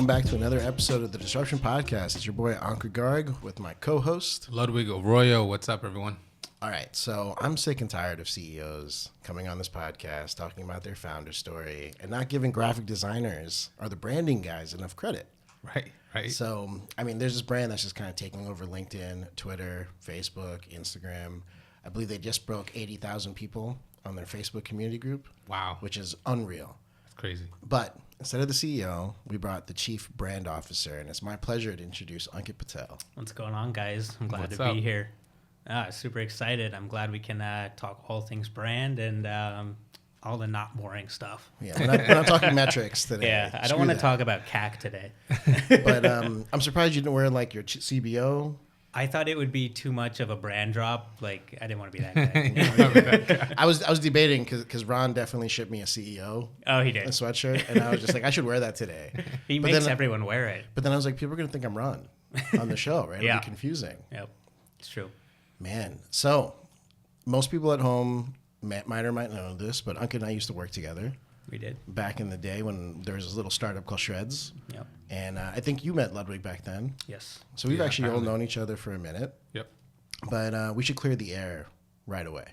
back to another episode of the Disruption Podcast. It's your boy Ankur Garg with my co-host Ludwig Araujo. What's up, everyone? All right, so I'm sick and tired of CEOs coming on this podcast talking about their founder story and not giving graphic designers or the branding guys enough credit. Right. So, I mean, there's this brand that's just kind of taking over LinkedIn, Twitter, Facebook, Instagram. I believe they just broke 80,000 people on their Facebook community group. Wow. Which is unreal. It's crazy. But instead of the CEO, we brought the Chief Brand Officer, and it's my pleasure to introduce Ankit Patel. What's going on, guys? I'm glad What's to up? be here. Super excited. I'm glad we can talk all things brand and all the not boring stuff. Yeah, we're not talking metrics today. Yeah, I don't want to talk about CAC today. But I'm surprised you didn't wear like your CBO. I thought it would be too much of a brand drop. Like, I didn't want to be that guy. I was debating because Ron definitely shipped me a CEO Oh, he a did. sweatshirt, and I was just like, I should wear that today. He But makes then- everyone wear it. But then I was like, people are gonna think I'm Ron on the show, right? It'll Yeah. be confusing. Yep, it's true. Man, so most people at home might or might not know this, but Ankit and I used to work together We did. back in the day when there was this little startup called Shreds. Yep. And I think you met Ludwig back then. Yes. So we've Yeah, actually all apparently. known each other for a minute. Yep. But we should clear the air right away.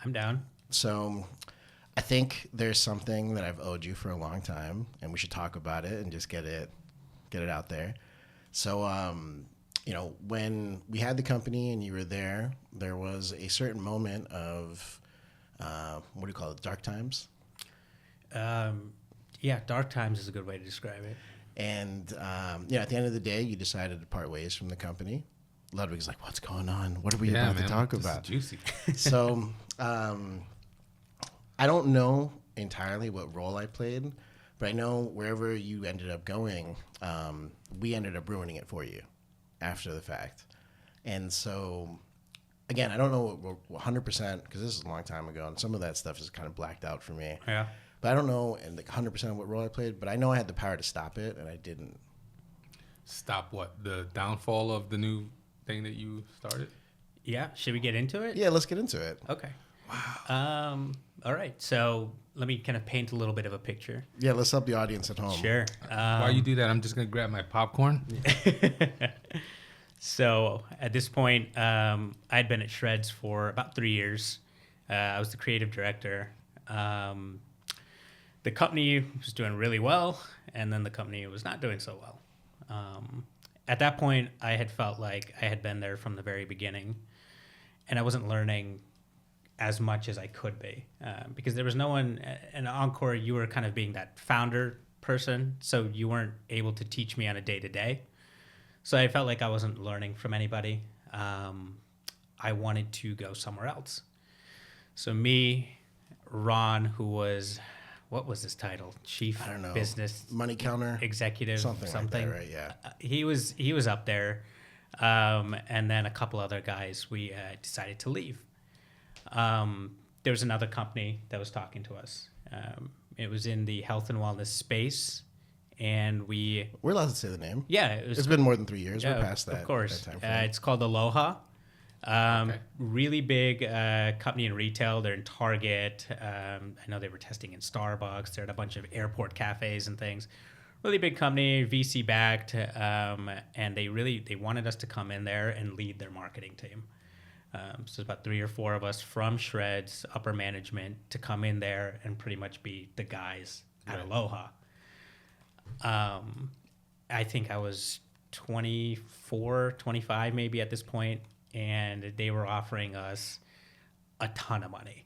I'm down. So I think there's something that I've owed you for a long time, and we should talk about it and just get it out there. So, when we had the company and you were there was a certain moment of, what do you call it, dark times? Yeah, dark times is a good way to describe it. And, at the end of the day, you decided to part ways from the company. Ludwig's like, what's going on? What are we about to talk This is about? juicy. So, I don't know entirely what role I played, but I know wherever you ended up going, we ended up ruining it for you after the fact. And so, again, I don't know 100% because this is a long time ago, and some of that stuff is kind of blacked out for me. Yeah. But I don't know 100% what role I played, but I know I had the power to stop it, and I didn't. Stop what? The downfall of the new thing that you started? Yeah. Should we get into it? Yeah, let's get into it. Okay. Wow. All right. So let me kind of paint a little bit of a picture. Yeah, let's help the audience at home. Sure. While you do that, I'm just going to grab my popcorn. So at this point, I'd been at Shreds for about 3 years. I was the creative director. The company was doing really well, and then the company was not doing so well. At that point, I had felt like I had been there from the very beginning, and I wasn't learning as much as I could be because there was no one. And Encore, you were kind of being that founder person, so you weren't able to teach me on a day-to-day. So I felt like I wasn't learning from anybody. I wanted to go somewhere else. So me, Ron, who was, what was his title? Chief I don't know. Business Money counter? Executive, Something like that, right? Yeah. He was up there, and then a couple other guys. We decided to leave. There was another company that was talking to us. It was in the health and wellness space, and We're allowed to say the name. it was. It's been more than 3 years. Yeah, We're past that. of course. That time frame. It's called Aloha. Okay. Really big company in retail. They're in Target. I know they were testing in Starbucks. They're at a bunch of airport cafes and things. Really big company, VC backed, and they wanted us to come in there and lead their marketing team. So about 3 or 4 of us from Shreds, upper management, to come in there and pretty much be the guys at Aloha. I think I was 24, 25 maybe at this point, and they were offering us a ton of money.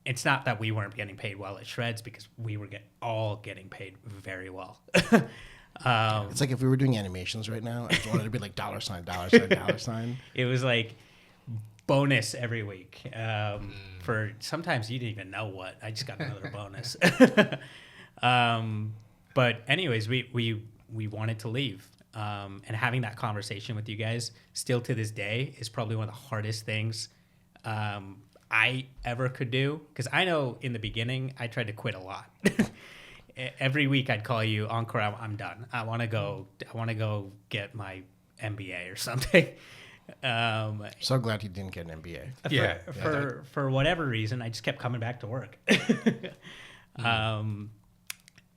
It's not that we weren't getting paid well at Shreds because we were all getting paid very well. It's like if we were doing animations right now, I just wanted to be like $, $. It was like bonus every week. For sometimes you didn't even know what. I just got another bonus. But anyways, we wanted to leave. And having that conversation with you guys still to this day is probably one of the hardest things I ever could do. Because I know in the beginning, I tried to quit a lot. Every week I'd call you, Encore, I'm done. I want to go get my MBA or something. So glad you didn't get an MBA. Yeah. For whatever reason, I just kept coming back to work.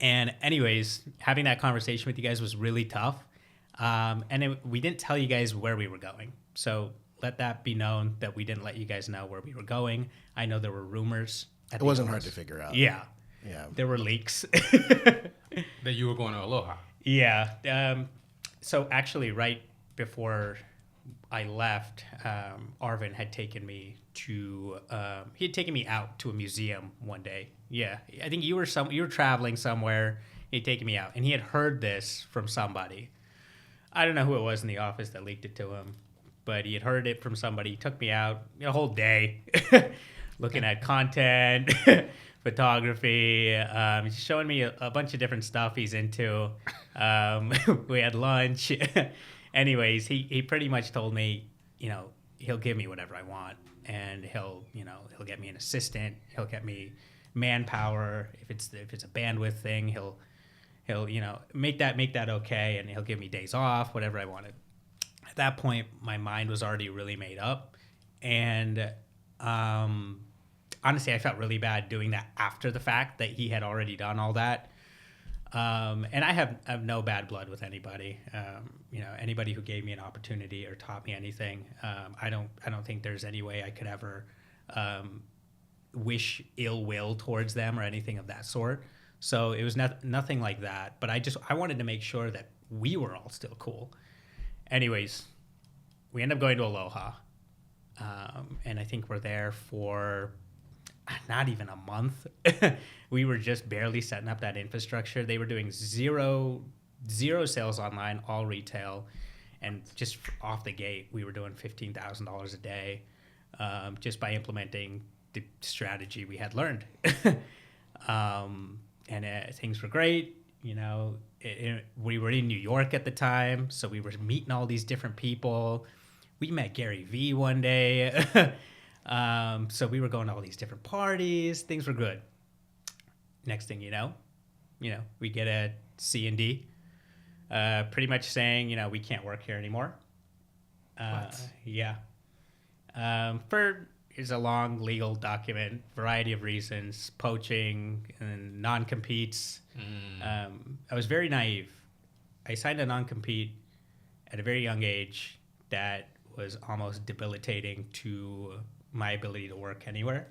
And anyways, having that conversation with you guys was really tough. We didn't tell you guys where we were going. So let that be known that we didn't let you guys know where we were going. I know there were rumors. It wasn't hard to figure out. Yeah. Yeah. There were leaks. That you were going to Aloha. Yeah. So actually, right before I left, Arvin had taken me to out to a museum one day. Yeah, I think you were traveling somewhere. He'd taken me out, and he had heard this from somebody. I don't know who it was in the office that leaked it to him, but he had heard it from somebody. He took me out a whole day, looking at content, photography. He's showing me a bunch of different stuff he's into. We had lunch. Anyways, he pretty much told me, he'll give me whatever I want, and he'll get me an assistant. He'll get me manpower. If it's a bandwidth thing, he'll make that okay, and he'll give me days off, whatever I wanted. At that point, my mind was already really made up, and honestly, I felt really bad doing that after the fact that he had already done all that. And I have no bad blood with anybody. Anybody who gave me an opportunity or taught me anything. I don't think there's any way I could ever wish ill will towards them or anything of that sort. So it was nothing like that. But I wanted to make sure that we were all still cool. Anyways, we end up going to Aloha, and I think we're there for not even a month. We were just barely setting up that infrastructure. They were doing zero sales online, all retail. And just off the gate, we were doing $15,000 a day just by implementing the strategy we had learned. Things were great. We were in New York at the time, so we were meeting all these different people. We met Gary Vee one day. So we were going to all these different parties. Things were good. Next thing you know, we get a C&D, pretty much saying, we can't work here anymore. Yeah. Here's a long legal document, variety of reasons, poaching and non-competes. I was very naive. I signed a non-compete at a very young age that was almost debilitating to my ability to work anywhere.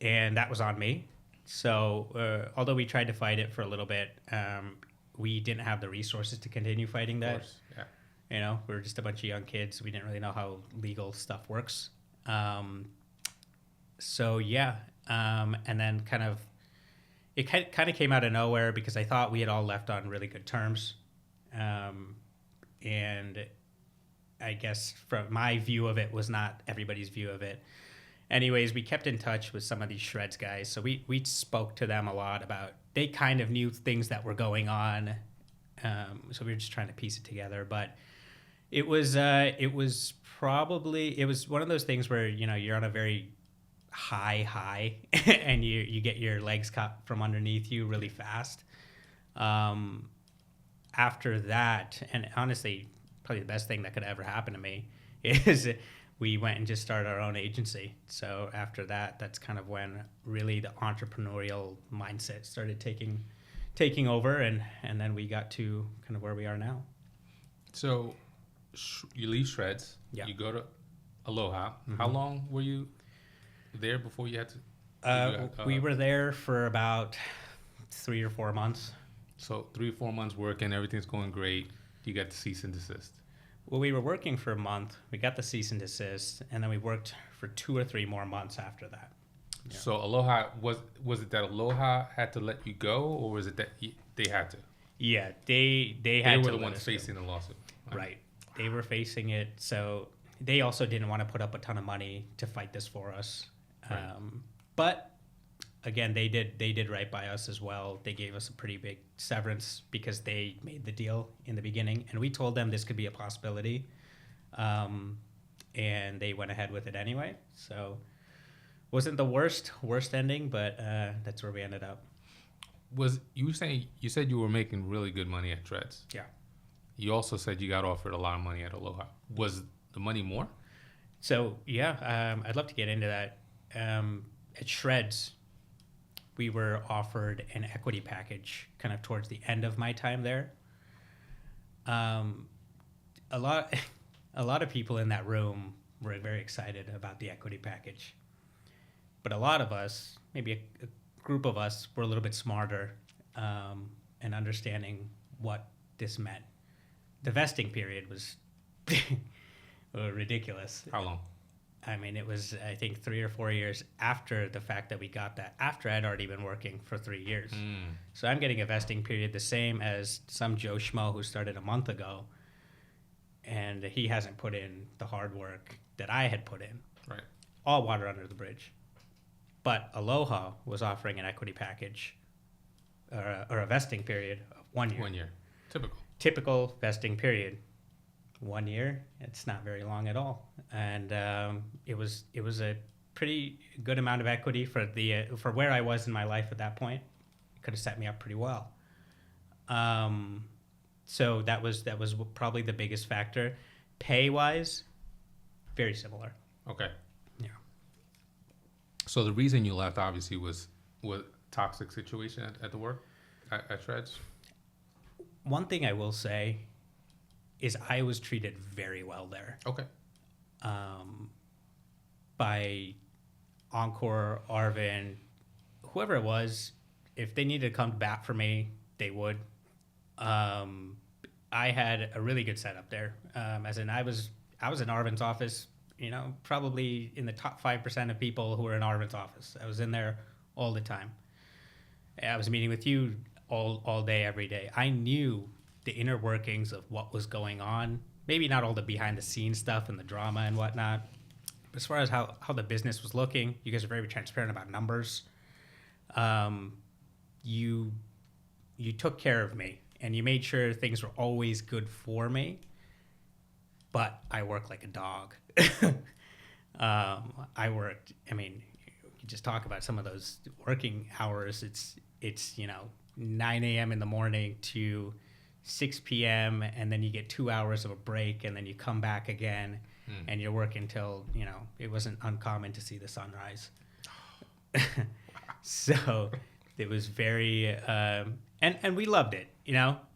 And that was on me. So although we tried to fight it for a little bit, we didn't have the resources to continue fighting that. Of course, yeah. We were just a bunch of young kids. We didn't really know how legal stuff works. And then it kind of came out of nowhere because I thought we had all left on really good terms. And I guess from my view of it was not everybody's view of it. Anyways, we kept in touch with some of these Shreds guys. So we spoke to them a lot about, they kind of knew things that were going on. So we were just trying to piece it together. But it was one of those things where, you're on a very high and you get your legs cut from underneath you really fast. After that, and honestly, probably the best thing that could ever happen to me is we went and just started our own agency. So after that, that's kind of when really the entrepreneurial mindset started taking over, and then we got to kind of where we are now. So you leave Shreds. Yeah. You go to Aloha. Mm-hmm. How long were you there before you had to? We were there for about 3 or 4 months. So 3 or 4 months working, everything's going great. You got the cease and desist. Well, we were working for a month. We got the cease and desist, and then we worked for 2 or 3 more months after that. Yeah. So Aloha, was it that Aloha had to let you go, or was it that they had to? Yeah, they had to. They were the ones facing the lawsuit. Right. They were facing it, so they also didn't want to put up a ton of money to fight this for us. Right. But again, they did right by us as well. They gave us a pretty big severance because they made the deal in the beginning, and we told them this could be a possibility, and they went ahead with it anyway. So wasn't the worst ending, but that's where we ended up. You said you were making really good money at Shreds? Yeah. You also said you got offered a lot of money at Aloha. Was the money more? So yeah, I'd love to get into that. At Shreds, we were offered an equity package kind of towards the end of my time there. A lot of people in that room were very excited about the equity package. But a lot of us, maybe a group of us, were a little bit smarter and understanding what this meant. The vesting period was ridiculous. How long? I mean, it was, I think, 3 or 4 years after the fact that we got that, after I'd already been working for 3 years. So I'm getting a vesting period the same as some Joe Schmo who started a month ago, and he hasn't put in the hard work that I had put in. Right. All water under the bridge. But Aloha was offering an equity package or a vesting period of 1 year. 1 year. Typical vesting period. 1 year, it's not very long at all. And it was a pretty good amount of equity for where I was in my life at that point. It could have set me up pretty well. So that was probably the biggest factor. Pay wise, very similar. Okay. Yeah. So the reason you left obviously was toxic situation at the work at Shreds. One thing I will say is I was treated very well there. Okay. By Ankur, Arvin, whoever it was. If they needed to come to bat for me, they would. I had a really good setup there. As in, I was in Arvin's office, probably in the top 5% of people who were in Arvin's office. I was in there all the time. I was meeting with you all day, every day. I knew the inner workings of what was going on. Maybe not all the behind the scenes stuff and the drama and whatnot. But as far as how the business was looking, you guys are very transparent about numbers. You took care of me and you made sure things were always good for me. But I worked like a dog. I worked, you just talk about some of those working hours. It's 9 a.m. in the morning to 6 p.m. and then you get 2 hours of a break and then you come back again and you're working till, it wasn't uncommon to see the sunrise. So it was very, and we loved it,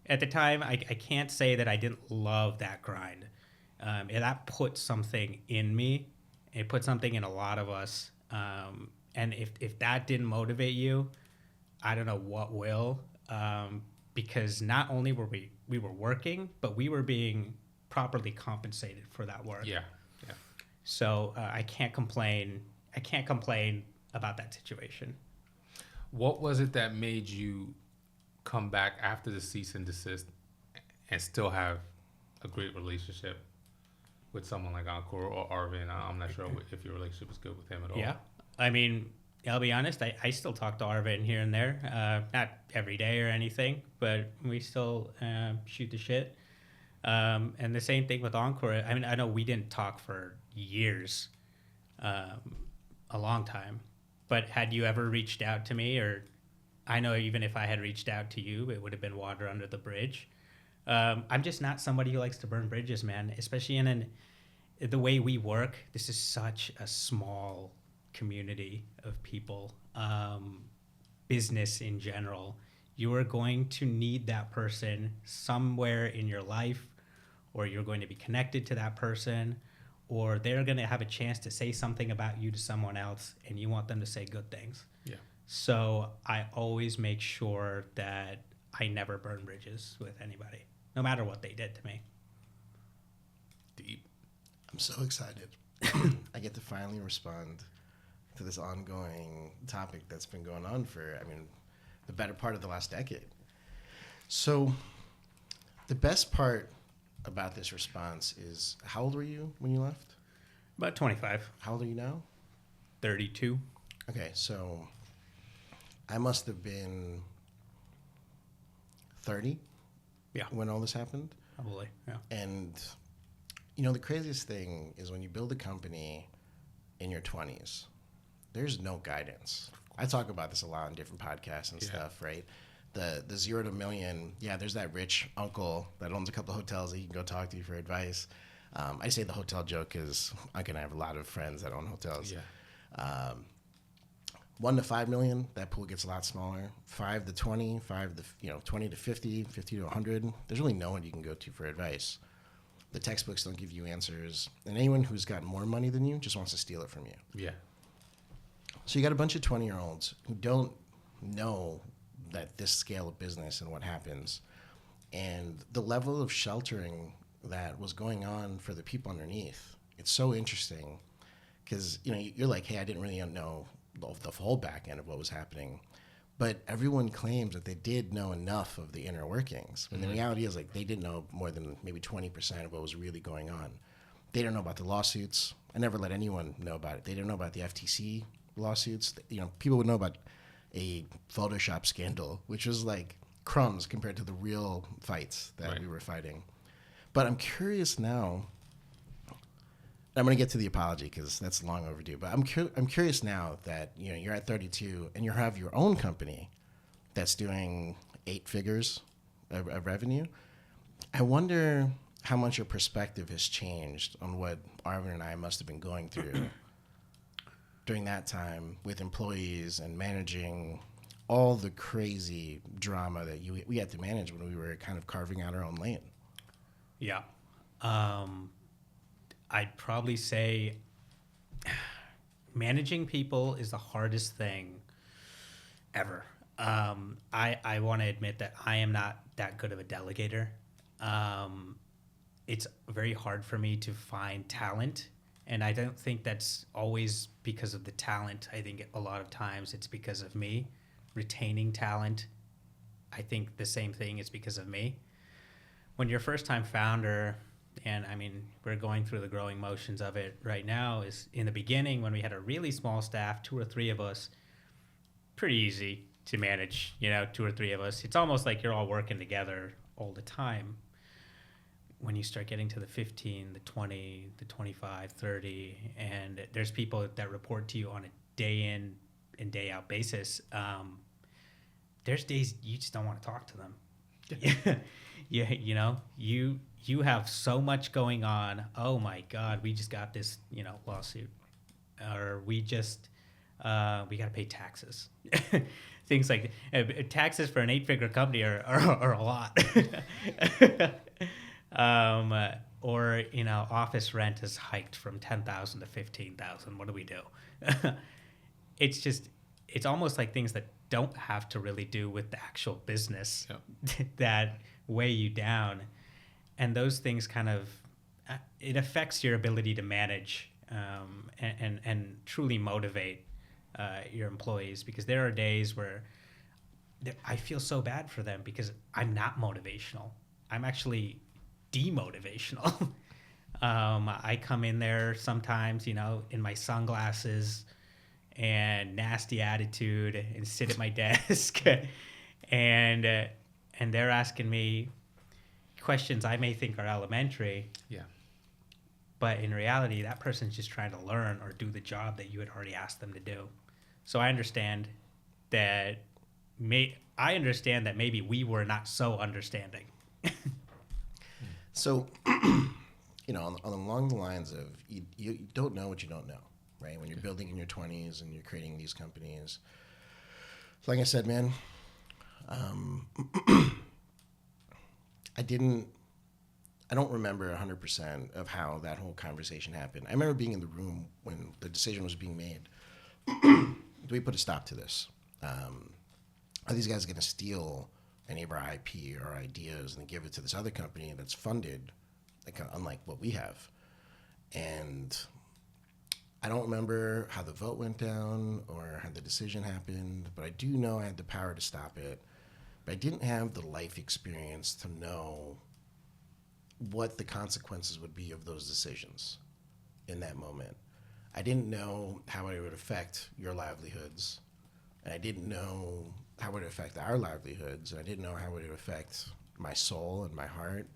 At the time, I can't say that I didn't love that grind. That put something in me. It put something in a lot of us. And if that didn't motivate you, I don't know what will. Because not only were we were working, but we were being properly compensated for that work. Yeah. So I can't complain. I can't complain about that situation. What was it that made you come back after the cease and desist and still have a great relationship with someone like Ankur or Arvin? I'm not sure if your relationship was good with him at all. Yeah. I'll be honest, I still talk to Arvin here and there. Not every day or anything, but we still shoot the shit. And the same thing with Ankur. I know we didn't talk for years, a long time. But had you ever reached out to me, or I know even if I had reached out to you, it would have been water under the bridge. I'm just not somebody who likes to burn bridges, man, especially in the way we work. This is such a small community of people, business in general. You are going to need that person somewhere in your life, or you're going to be connected to that person, or they're going to have a chance to say something about you to someone else and you want them to say good things. Yeah. So I always make sure that I never burn bridges with anybody, no matter what they did to me. Deep. I'm so excited. I get to finally respond to this ongoing topic that's been going on for, the better part of the last decade. So the best part about this response is, how old were you when you left? About 25. How old are you now? 32. Okay, so I must have been 30 when all this happened. Probably, yeah. And, the craziest thing is when you build a company in your 20s, there's no guidance. I talk about this a lot on different podcasts and stuff, right? The 0 to $1 million, there's that rich uncle that owns a couple of hotels that you can go talk to for advice. I say the hotel joke because Uncle and I have a lot of friends that own hotels. Yeah. 1 to 5 million, that pool gets a lot smaller. 5 to 20, 5 to 20 to 50, 50 to 100. There's really no one you can go to for advice. The textbooks don't give you answers, and anyone who's got more money than you just wants to steal it from you. Yeah. So you got a bunch of 20-year-olds who don't know that this scale of business and what happens, and the level of sheltering that was going on for the people underneath. It's so interesting because you're like, hey, I didn't really know the whole back end of what was happening, but everyone claims that they did know enough of the inner workings. When the reality is, like, they didn't know more than maybe 20% of what was really going on. They don't know about the lawsuits. I never let anyone know about it. They didn't know about the FTC lawsuits. People would know about a Photoshop scandal, which was like crumbs compared to the real fights that we were fighting. But I'm curious now. I'm going to get to the apology because that's long overdue. But I'm curious now that you're at 32 and you have your own company that's doing 8 figures of revenue. I wonder how much your perspective has changed on what Arvin and I must have been going through during that time with employees and managing all the crazy drama that we had to manage when we were kind of carving out our own lane. Yeah. I'd probably say managing people is the hardest thing ever. I want to admit that I am not that good of a delegator. It's very hard for me to find talent, and I don't think that's always because of the talent. I think a lot of times it's because of me retaining talent. I think the same thing is because of me. When you're a first-time founder, and I mean, we're going through the growing motions of it right now, is in the beginning when we had a really small staff, 2 or 3 of us, pretty easy to manage, 2 or 3 of us. It's almost like you're all working together all the time. When you start getting to the 15, the 20, the 25, 30, and there's people that report to you on a day in and day out basis, there's days you just don't want to talk to them. You have so much going on. Oh my God, we just got this, lawsuit, or we just we got to pay taxes. Things like taxes for an 8-figure company are a lot. Or office rent is hiked from $10,000 to $15,000. What do we do? It's almost like things that don't have to really do with the actual business that weigh you down. And those things kind of, it affects your ability to manage and truly motivate your employees, because there are days where I feel so bad for them because I'm not motivational. I'm actually demotivational. I come in there sometimes, in my sunglasses and nasty attitude and sit at my desk and they're asking me questions I may think are elementary. Yeah. But in reality, that person's just trying to learn or do the job that you had already asked them to do. So I understand that maybe we were not so understanding. So, along the lines of you don't know what you don't know, right? When you're building in your 20s and you're creating these companies. Like I said, man, I don't remember 100% of how that whole conversation happened. I remember being in the room when the decision was being made. Do we put a stop to this? Are these guys going to steal any of our IP or ideas and give it to this other company that's funded, unlike what we have? And I don't remember how the vote went down or how the decision happened, but I do know I had the power to stop it. But I didn't have the life experience to know what the consequences would be of those decisions in that moment. I didn't know how it would affect your livelihoods, and I didn't know how it would affect our livelihoods, and I didn't know how it would affect my soul and my heart.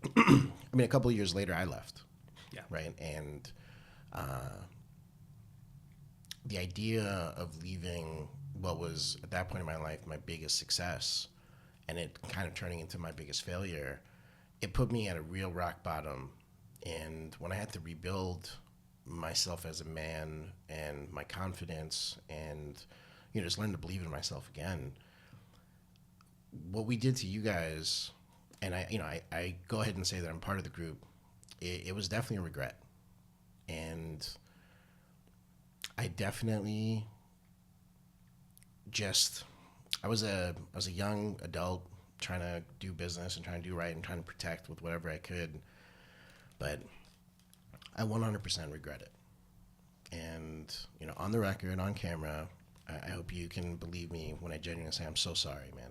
A couple of years later, I left. Yeah. Right. And the idea of leaving what was at that point in my life my biggest success, and it kind of turning into my biggest failure, it put me at a real rock bottom. And when I had to rebuild myself as a man and my confidence, and just learn to believe in myself again. What we did to you guys, and I go ahead and say that I'm part of the group. It was definitely a regret, and I definitely I was a young adult trying to do business and trying to do right and trying to protect with whatever I could, but I 100% regret it. And on the record, on camera, I hope you can believe me when I genuinely say I'm so sorry, man.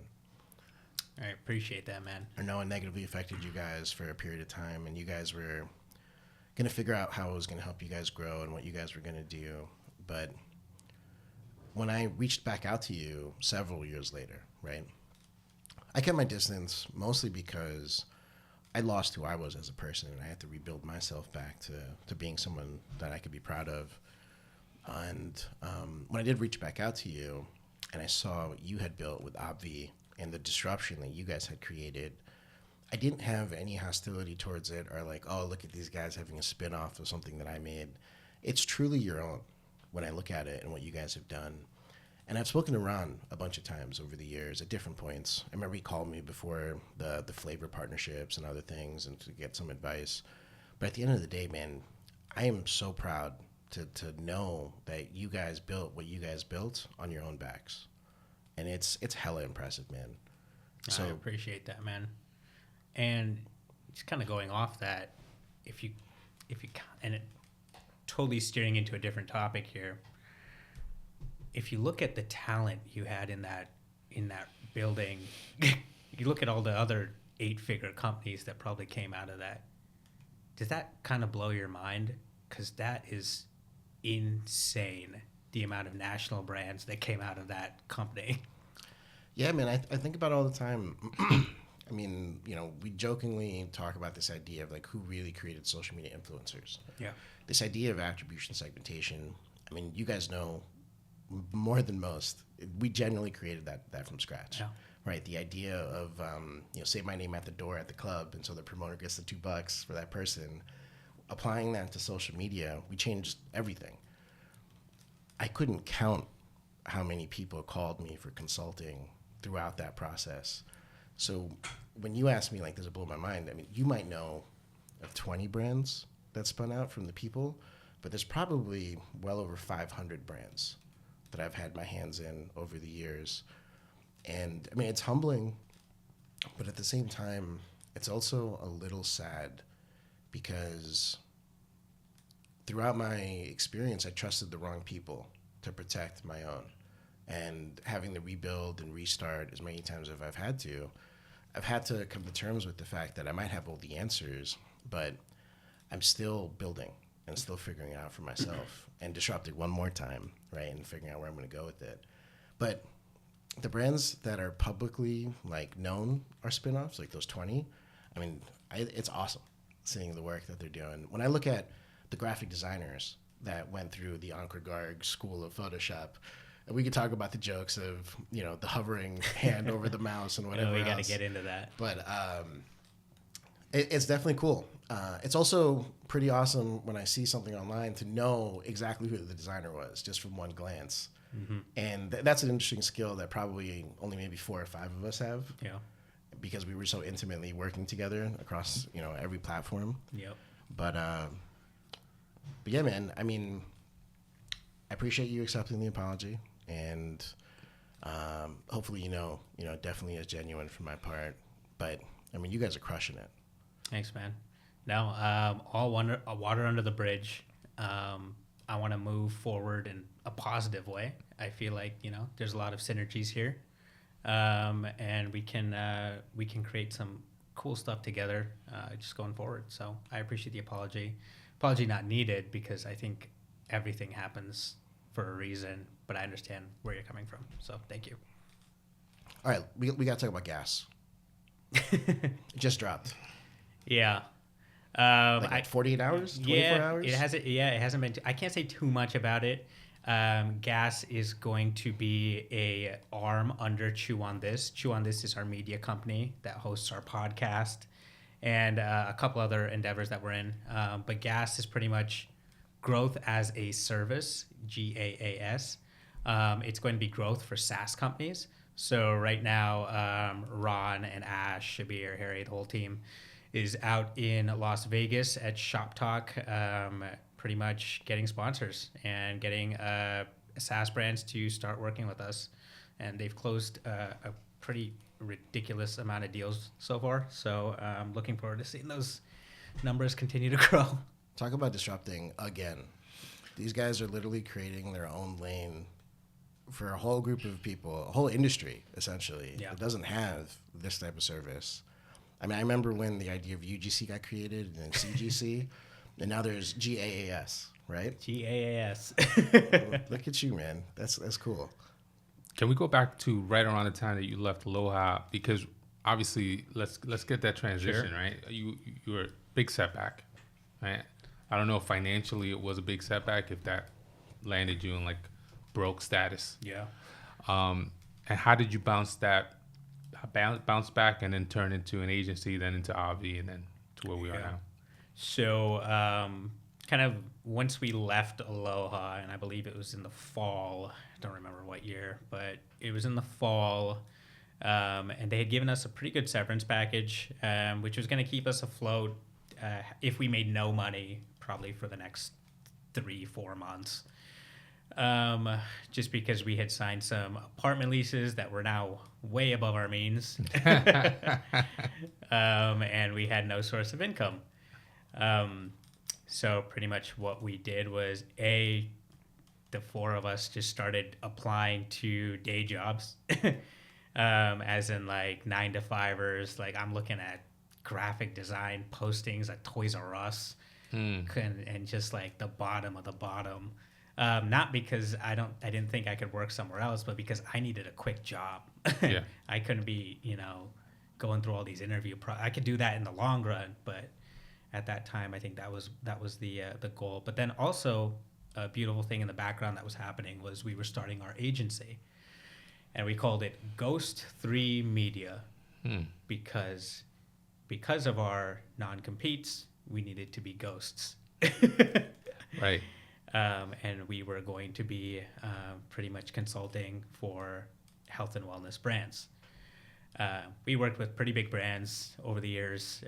I appreciate that, man. I know it negatively affected you guys for a period of time, and you guys were going to figure out how it was going to help you guys grow and what you guys were going to do. But when I reached back out to you several years later, right, I kept my distance mostly because I lost who I was as a person, and I had to rebuild myself back to being someone that I could be proud of. And when I did reach back out to you, and I saw what you had built with Obvi and the disruption that you guys had created, I didn't have any hostility towards it or like, oh, look at these guys having a spin-off of something that I made. It's truly your own when I look at it and what you guys have done. And I've spoken to Ron a bunch of times over the years at different points. I remember he called me before the flavor partnerships and other things and to get some advice. But at the end of the day, man, I am so proud to know that you guys built what you guys built on your own backs. And it's hella impressive, man. So I appreciate that, man. And just kind of going off that, if you and it totally steering into a different topic here. If you look at the talent you had in that building, you look at all the other 8-figure companies that probably came out of that. Does that kind of blow your mind? Because that is insane, the amount of national brands that came out of that company. Yeah, man, I think about it all the time. I mean, we jokingly talk about this idea of like who really created social media influencers. Yeah. This idea of attribution segmentation. I mean, you guys know more than most. We genuinely created that from scratch. Yeah. Right? The idea of say my name at the door at the club, and so the promoter gets the $2 for that person. Applying that to social media, we changed everything. I couldn't count how many people called me for consulting throughout that process. So when you ask me, like, does it blow my mind? I mean, you might know of 20 brands that spun out from the people, but there's probably well over 500 brands that I've had my hands in over the years. And I mean, it's humbling, but at the same time, it's also a little sad because throughout my experience, I trusted the wrong people to protect my own. And having to rebuild and restart as many times as I've had to come to terms with the fact that I might have all the answers, but I'm still building and still figuring it out for myself and disrupting one more time, right? And figuring out where I'm going to go with it. But the brands that are publicly like known are spinoffs, like those 20. I mean, it's awesome seeing the work that they're doing. When I look at the graphic designers that went through the Garg school of Photoshop, and we could talk about the jokes of, the hovering hand over the mouse and whatever we else. got to get into that. But it's definitely cool. It's also pretty awesome when I see something online to know exactly who the designer was just from one glance. Mm-hmm. And that's an interesting skill that probably only maybe 4 or 5 of us have. Yeah. Because we were so intimately working together across, every platform. Yep. But yeah, man, I mean, I appreciate you accepting the apology. And hopefully, definitely is genuine from my part. But, I mean, you guys are crushing it. Thanks, man. Now, all water under the bridge. I want to move forward in a positive way. I feel like, there's a lot of synergies here. And we can create some cool stuff together just going forward. So I appreciate the apology. Apology not needed because I think everything happens for a reason, but I understand where you're coming from. So thank you. All right, we got to talk about gas. It just dropped. Yeah. Like 48 hours? 24 hours? It hasn't been. I can't say too much about it. Gas is going to be a arm under Chew on This. Chew on This is our media company that hosts our podcast and a couple other endeavors that we're in. But Gas is pretty much growth as a service, GAAS. It's going to be growth for SaaS companies. So right now, Ron and Ash, Shabir, Harry, the whole team is out in Las Vegas at Shop Talk, pretty much getting sponsors and getting SaaS brands to start working with us. And they've closed a pretty ridiculous amount of deals so far. So I'm looking forward to seeing those numbers continue to grow. Talk about disrupting again. These guys are literally creating their own lane for a whole group of people, a whole industry, essentially. Yeah. It doesn't have this type of service. I mean, I remember when the idea of UGC got created and then CGC, and now there's GAAS, right? GAAS. Look at you, man. That's cool. Can we go back to right around the time that you left Aloha? Because obviously, let's get that transition, Sure. right? You were a big setback, right? I don't know if financially it was a big setback, if that landed you in like broke status. Yeah. And how did you bounce back and then turn into an agency, then into Obvi, and then to where we are now? So kind of once we left Aloha, and I believe it was in the fall, I don't remember what year, but it was in the fall, and they had given us a pretty good severance package, which was going to keep us afloat if we made no money, probably for the next 3-4 months. Just because we had signed some apartment leases that were now way above our means, and we had no source of income. So pretty much what we did was the four of us just started applying to day jobs, as in like 9-to-5ers. Like I'm looking at graphic design postings at Toys R Us, and just like the bottom of the bottom. Not because I didn't think I could work somewhere else, but because I needed a quick job. Yeah. I couldn't be, going through all these I could do that in the long run, but at that time, I think that was the goal. But then also a beautiful thing in the background that was happening was we were starting our agency, and we called it Ghost 3 Media, because of our non-competes, we needed to be ghosts. Right. And we were going to be pretty much consulting for health and wellness brands. We worked with pretty big brands over the years.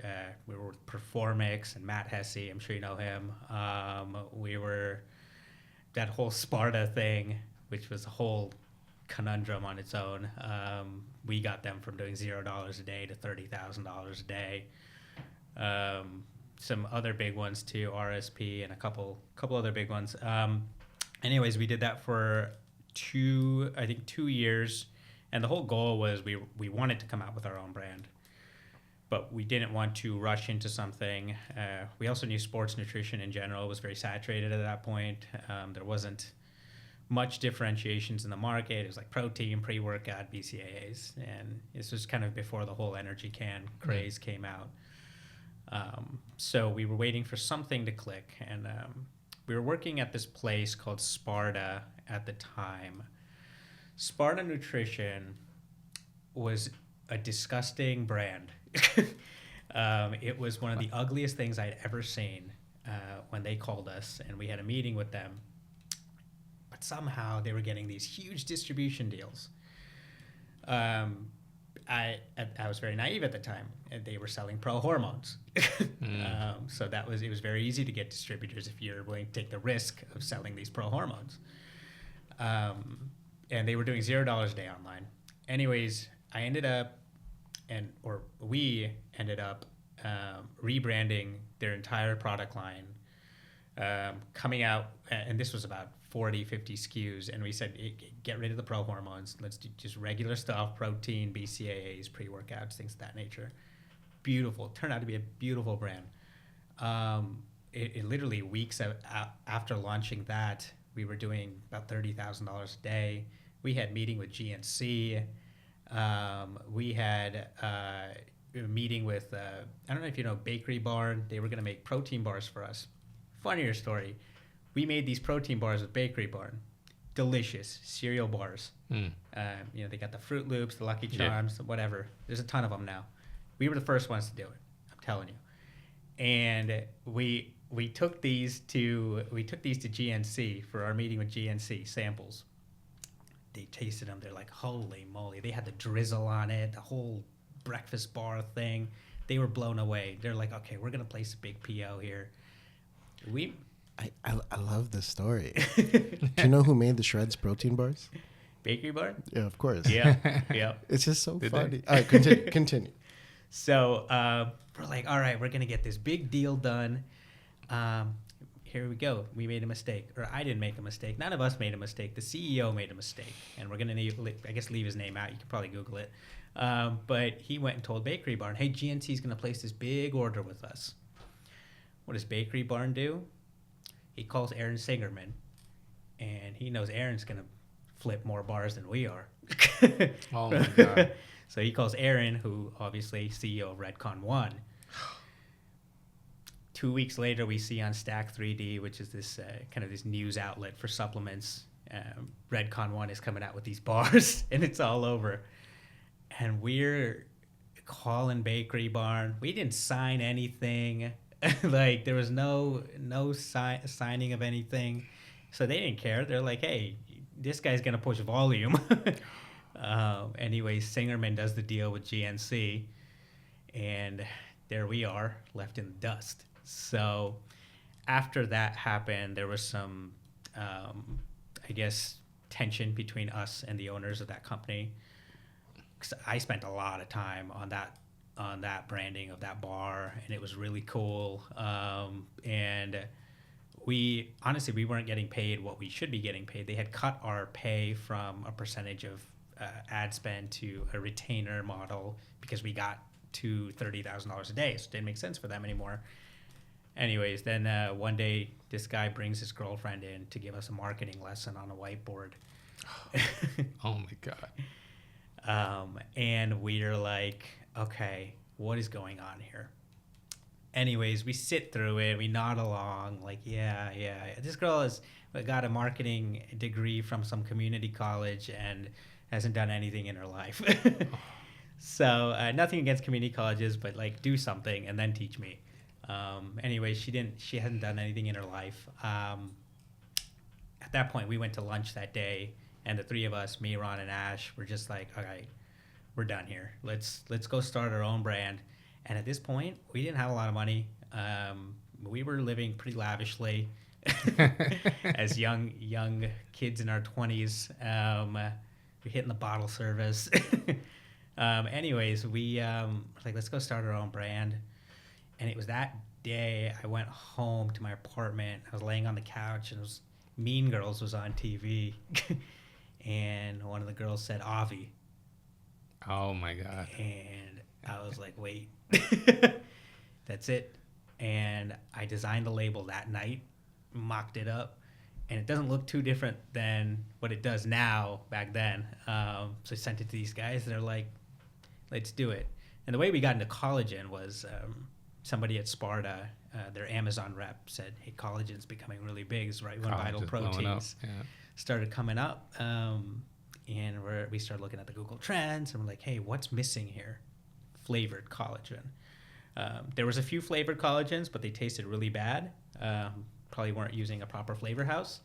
We were with Performix and Matt Hesse. I'm sure you know him. We were that whole Sparta thing, which was a whole conundrum on its own. We got them from doing $0 a day to $30,000 a day. Some other big ones too, RSP and a couple other big ones. Anyways, we did that for 2 years, and the whole goal was we wanted to come out with our own brand, but we didn't want to rush into something. We also knew sports nutrition in general was very saturated at that point. There wasn't much differentiations in the market. It was like protein, pre-workout, BCAAs, and this was kind of before the whole energy can craze came out. So we were waiting for something to click, and we were working at this place called Sparta at the time. Sparta Nutrition was a disgusting brand. It was one of the ugliest things I'd ever seen when they called us, and we had a meeting with them. But somehow they were getting these huge distribution deals. I was very naive at the time, and they were selling pro hormones. So it was very easy to get distributors if you're willing to take the risk of selling these pro hormones. And they were doing $0 a day online. Anyways, we ended up rebranding their entire product line, coming out, and this was about 40, 50 SKUs, and we said, get rid of the pro hormones. Let's do just regular stuff, protein, BCAAs, pre-workouts, things of that nature. Beautiful. Turned out to be a beautiful brand. It literally weeks after launching that, we were doing about $30,000 a day. We had meeting with GNC. We had a meeting with, I don't know if you know Bakery Barn. They were going to make protein bars for us. Funnier story. We made these protein bars with Bakery Barn. Delicious cereal bars. They got the Fruit Loops, the Lucky Charms, whatever. There's a ton of them now. We were the first ones to do it, I'm telling you. And we we took these to GNC for our meeting with GNC samples. They tasted them. They're like, holy moly! They had the drizzle on it, the whole breakfast bar thing. They were blown away. They're like, okay, we're gonna place a big PO here. I love this story. Do you know who made the Shreds protein bars? Bakery bar? Yeah, of course. Yeah, yeah. It's just so Did funny. they? All right, continue. So we're like, all right, we're gonna get this big deal done. Here we go. We made a mistake, or I didn't make a mistake. None of us made a mistake. The CEO made a mistake, and we're gonna leave his name out. You can probably Google it. But he went and told Bakery Barn, hey, GNC's gonna place this big order with us. What does Bakery Barn do? He calls Aaron Singerman, and he knows Aaron's gonna flip more bars than we are. Oh my God. So he calls Aaron, who obviously CEO of Redcon 1. 2 weeks later, we see on Stack 3D, which is this kind of this news outlet for supplements, Redcon 1 is coming out with these bars, and it's all over. And we're calling Bakery Barn. We didn't sign anything. Like, there was no signing of anything. So they didn't care. They're like, hey, this guy's going to push volume. Anyways, Singerman does the deal with GNC, and there we are, left in the dust. So after that happened, there was some, I guess, tension between us and the owners of that company. 'Cause I spent a lot of time on that branding of that bar, and it was really cool. And we weren't getting paid what we should be getting paid. They had cut our pay from a percentage of ad spend to a retainer model because we got to $30,000 a day, so it didn't make sense for them anymore. Anyways, then one day this guy brings his girlfriend in to give us a marketing lesson on a whiteboard. Oh my God. And we're like, okay, what is going on here? Anyways, we sit through it, we nod along, like, yeah. This girl has got a marketing degree from some community college and hasn't done anything in her life. So nothing against community colleges, but like, do something and then teach me. Anyway, she hadn't done anything in her life. At that point, we went to lunch that day, and the three of us, me, Ron, and Ash, were just like, all right, we're done here. Let's go start our own brand. And at this point, we didn't have a lot of money. We were living pretty lavishly as young kids in our 20s. We're hitting the bottle service. Anyways, we were like, let's go start our own brand. And it was that day I went home to my apartment. I was laying on the couch, and Mean Girls was on TV. And one of the girls said, Obvi. Oh my God. And I was like, wait, that's it. And I designed the label that night, mocked it up, and it doesn't look too different than what it does now back then. So I sent it to these guys, and they're like, let's do it. And the way we got into collagen was somebody at Sparta, their Amazon rep, said, hey, collagen's becoming really big. It's right when Vital Proteins started coming up. And we started looking at the Google Trends, and we're like, hey, what's missing here? Flavored collagen. There was a few flavored collagens, but they tasted really bad. Probably weren't using a proper flavor house.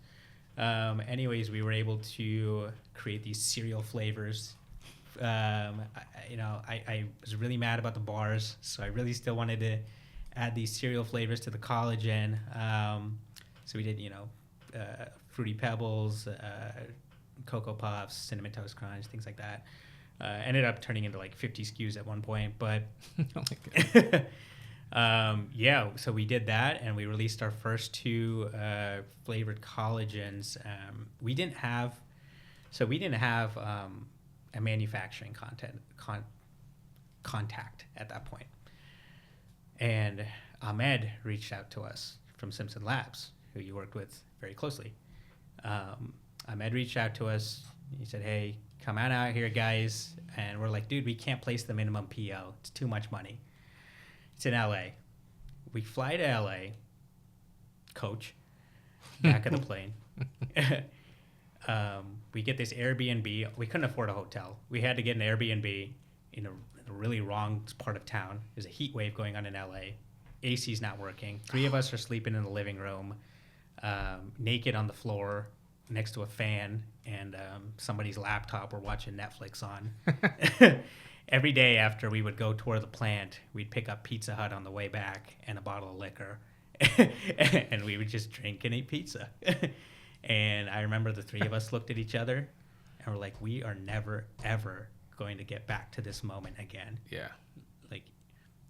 Anyways, we were able to create these cereal flavors. I was really mad about the bars, so I really still wanted to add these cereal flavors to the collagen. So we did, Fruity Pebbles, Cocoa Puffs, Cinnamon Toast Crunch, things like that. Ended up turning into like 50 SKUs at one point, but Oh my God. so we did that, and we released our first two flavored collagens. We didn't have a manufacturing contact at that point. And Ahmed reached out to us from Simpson Labs, who you worked with very closely. Ahmed reached out to us. He said, hey, come on out here, guys. And we're like, dude, we can't place the minimum PO. It's too much money. It's in LA. We fly to LA, coach, back of the plane. We get this Airbnb. We couldn't afford a hotel. We had to get an Airbnb in a really wrong part of town. There's a heat wave going on in LA. AC's not working. 3 of us are sleeping in the living room, naked on the floor next to a fan and somebody's laptop we're watching Netflix on. Every day after we would go tour the plant, we'd pick up Pizza Hut on the way back and a bottle of liquor. And we would just drink and eat pizza. And I remember the 3 of us looked at each other and we're like, we are never, ever going to get back to this moment again. Yeah. Like,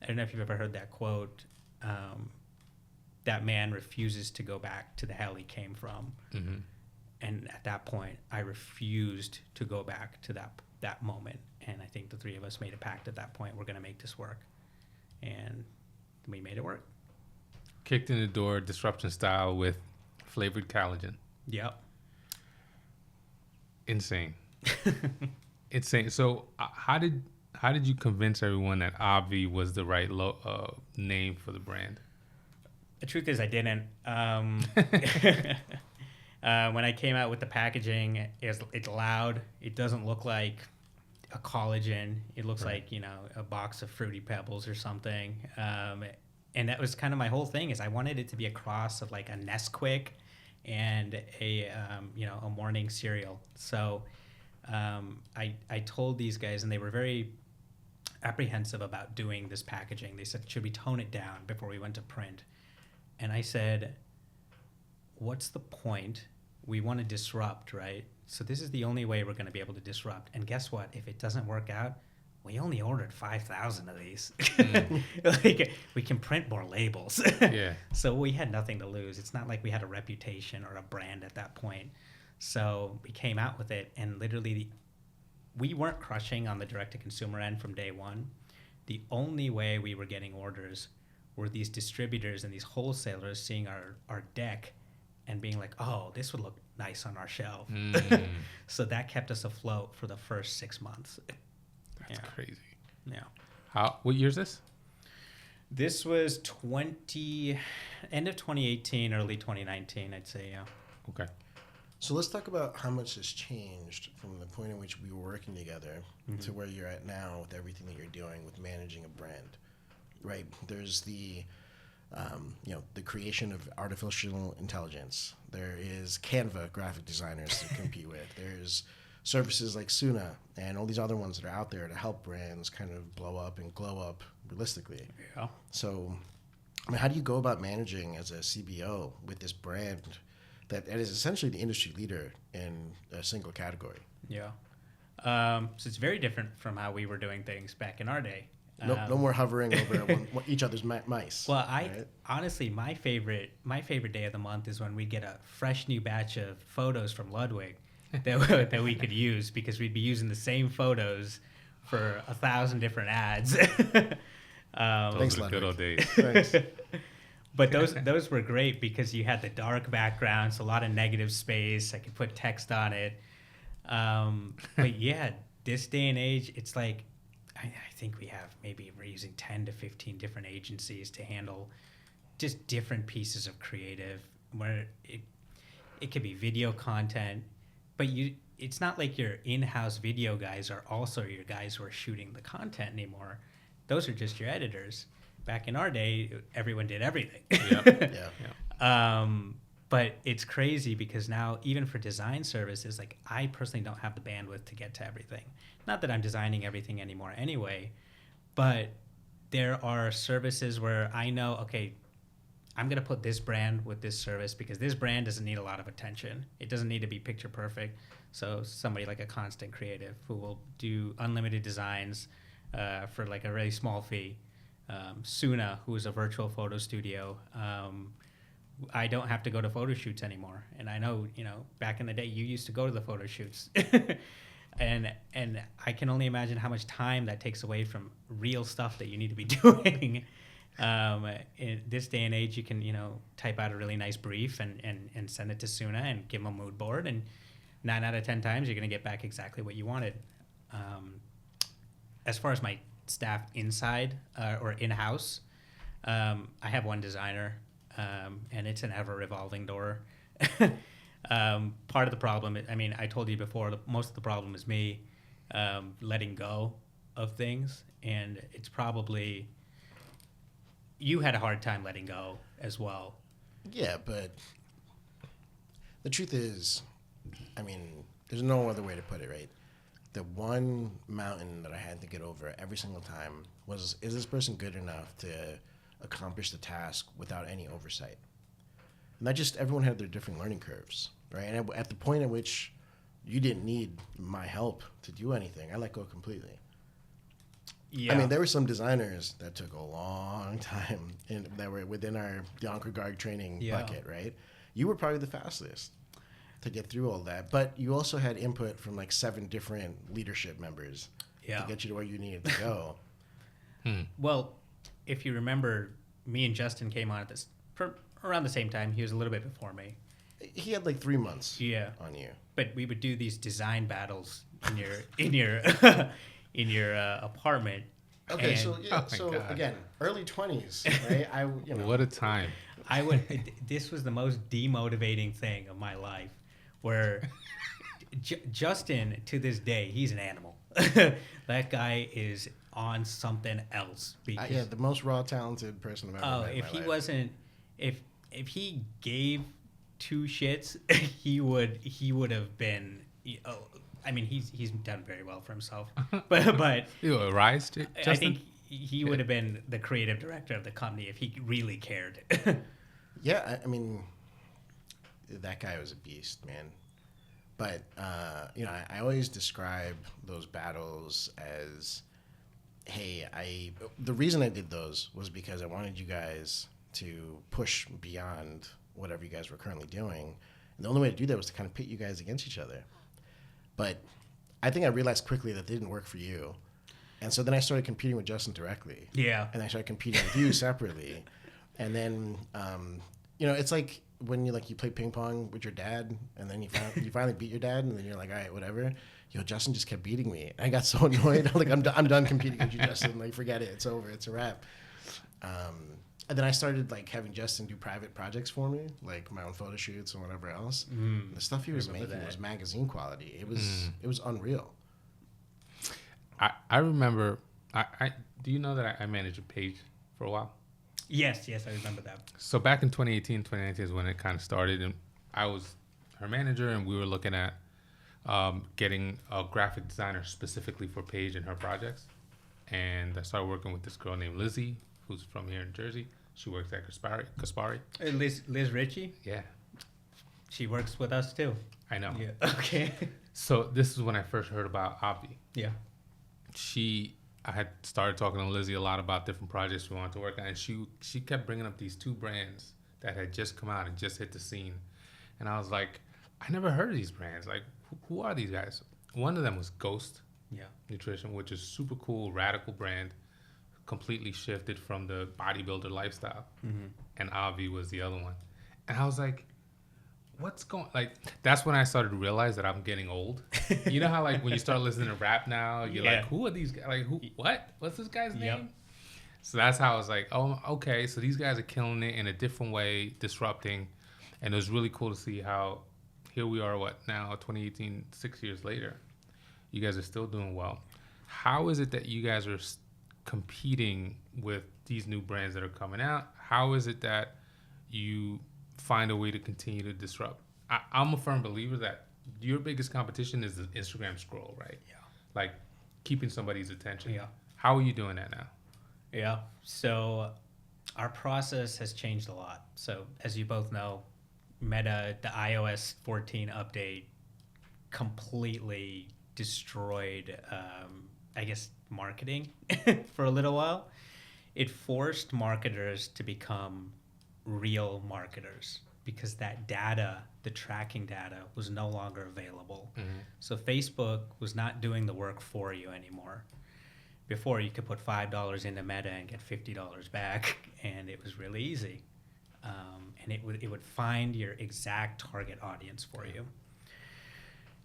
I don't know if you've ever heard that quote. That man refuses to go back to the hell he came from. Mm-hmm. And at that point, I refused to go back to that moment. And I think the 3 of us made a pact at that point. We're going to make this work. And we made it work. Kicked in the door, disruption style with flavored collagen. Yep. Insane. Insane. So how did you convince everyone that Obvi was the right name for the brand? The truth is I didn't. When I came out with the packaging, it's loud. It doesn't look like a collagen. It looks like, a box of Fruity Pebbles or something. And that was kind of my whole thing, is I wanted it to be a cross of like a Nesquik and a morning cereal. So I told these guys, and they were very apprehensive about doing this packaging. They said, should we tone it down before we went to print? And I said, what's the point? We want to disrupt, right? So this is the only way we're going to be able to disrupt. And guess what? If it doesn't work out, we only ordered 5,000 of these. Like, we can print more labels. Yeah. So we had nothing to lose. It's not like we had a reputation or a brand at that point. So we came out with it, and literally we weren't crushing on the direct-to-consumer end from day one. The only way we were getting orders were these distributors and these wholesalers seeing our deck and being like, oh, this would look nice on our shelf. So that kept us afloat for the first 6 months. That's crazy. Yeah. What year is this? This was end of 2018, early 2019, I'd say, yeah. Okay. So let's talk about how much has changed from the point in which we were working together to where you're at now with everything that you're doing with managing a brand, right? There's the creation of artificial intelligence. There is Canva graphic designers to compete with. There's services like Suna and all these other ones that are out there to help brands kind of blow up and glow up realistically. Yeah. So, how do you go about managing as a CBO with this brand that is essentially the industry leader in a single category? Yeah. So it's very different from how we were doing things back in our day. No more hovering over each other's mice. Well, right? honestly, my favorite day of the month is when we get a fresh new batch of photos from Ludwig that we could use, because we'd be using the same photos for 1,000 different ads. Those were the good old days. Thanks. But those were great because you had the dark backgrounds, a lot of negative space. I could put text on it. But yeah, this day and age, it's like, I think we're using 10 to 15 different agencies to handle just different pieces of creative, where it could be video content, but it's not like your in-house video guys are also your guys who are shooting the content anymore. Those are just your editors. Back in our day, everyone did everything. Yeah. But it's crazy because now, even for design services, like, I personally don't have the bandwidth to get to everything. Not that I'm designing everything anymore anyway, but there are services where I know, okay, I'm going to put this brand with this service because this brand doesn't need a lot of attention. It doesn't need to be picture perfect. So somebody like a Constant Creative who will do unlimited designs for like a really small fee. Suna, who is a virtual photo studio. I don't have to go to photo shoots anymore. And I know, back in the day, you used to go to the photo shoots. And I can only imagine how much time that takes away from real stuff that you need to be doing. In this day and age, you can, type out a really nice brief and send it to Suna and give them a mood board. And 9 out of 10 times, you're going to get back exactly what you wanted. As far as my staff inside or in-house, I have one designer, and it's an ever-revolving door. Part of the problem, I told you before, most of the problem is me letting go of things, and it's probably, you had a hard time letting go as well. Yeah, but the truth is, I mean, there's no other way to put it, right? The one mountain that I had to get over every single time was, is this person good enough to accomplish the task without any oversight? And that just, everyone had their different learning curves, right? And at the point at which you didn't need my help to do anything, I let go completely. Yeah. I mean, there were some designers that took a long time that were within the Ankur Garg training bucket, right? You were probably the fastest to get through all that, but you also had input from like 7 different leadership members to get you to where you needed to go. Well, if you remember, me and Justin came on at this around the same time. He was a little bit before me. He had like 3 months on you. But we would do these design battles in your in your apartment. Okay, and so again, early 20s, right? What a time. This was the most demotivating thing of my life, where Justin, to this day, he's an animal. That guy is on something else. Because, the most raw, talented person I've ever met. If he wasn't, if he gave 2 shits, he would have been. I mean, he's done very well for himself, but You rise, Justin? I think he would have been the creative director of the company if he really cared. Yeah, I mean, that guy was a beast, man. But I always describe those battles as, hey, the reason I did those was because I wanted you guys to push beyond whatever you guys were currently doing. And the only way to do that was to kind of pit you guys against each other. But I think I realized quickly that it didn't work for you. And so then I started competing with Justin directly. Yeah. And I started competing with you separately. And then, it's like when you play ping pong with your dad, and then you finally beat your dad, and then you're like, all right, whatever. Justin just kept beating me. I got so annoyed. I'm done competing with you, Justin. Like, forget it. It's over. It's a wrap. And then I started having Justin do private projects for me, like my own photo shoots and whatever else. The stuff he was making was magazine quality. It was unreal. I remember. Do you know that I managed a page for a while? Yes, I remember that. So back in 2018, 2019 is when it kind of started, and I was her manager, and we were looking at getting a graphic designer specifically for Paige and her projects. And I started working with this girl named Lizzie, who's from here in Jersey. She works at Kaspari. Liz Ritchie? Yeah. She works with us too. I know. Yeah. Okay. So this is when I first heard about Obvi. Yeah. I had started talking to Lizzie a lot about different projects we wanted to work on, and she kept bringing up these 2 brands that had just come out and just hit the scene. And I was like, I never heard of these brands. Like, who are these guys? One of them was Ghost Nutrition, which is super cool, radical brand, completely shifted from the bodybuilder lifestyle. Mm-hmm. And Avi was the other one. And I was like, what's going, that's when I started to realize that I'm getting old. You know how when you start listening to rap now, you're like, who are these guys? What's this guy's name? So that's how I was like, oh, okay, so these guys are killing it in a different way, disrupting. And it was really cool to see how here we are, now, 2018, 6 years later, you guys are still doing well. How is it that you guys are competing with these new brands that are coming out? How is it that you find a way to continue to disrupt? I'm a firm believer that your biggest competition is the Instagram scroll, right? Yeah. Like keeping somebody's attention. Yeah. How are you doing that now? Yeah. So our process has changed a lot. So as you both know, Meta, the iOS 14 update completely destroyed, marketing for a little while. It forced marketers to become real marketers because that data, the tracking data, was no longer available. Mm-hmm. So Facebook was not doing the work for you anymore. Before, you could put $5 into Meta and get $50 back, and it was really easy. And it would find your exact target audience for you.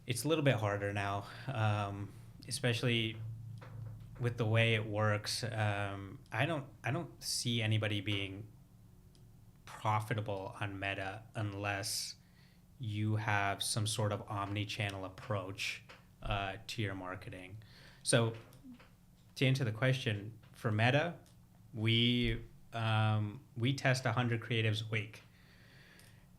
It's a little bit harder now, especially with the way it works. I don't see anybody being profitable on Meta unless you have some sort of omni-channel approach to your marketing. So to answer the question, for Meta, we We test 100 creatives a week,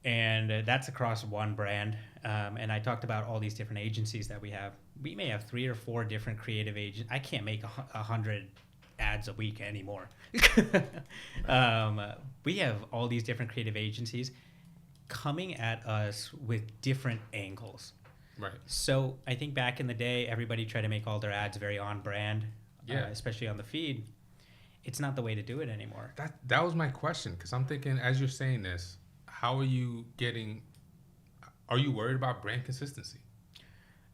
and that's across one brand. And I talked about all these different agencies that we have. We may have 3 or 4 different creative agents. I can't make 100 ads a week anymore. We have all these different creative agencies coming at us with different angles. Right. So I think back in the day, everybody tried to make all their ads very on brand, especially on the feed. It's not the way to do it anymore. That was my question, because I'm thinking, as you're saying this, how are you worried about brand consistency?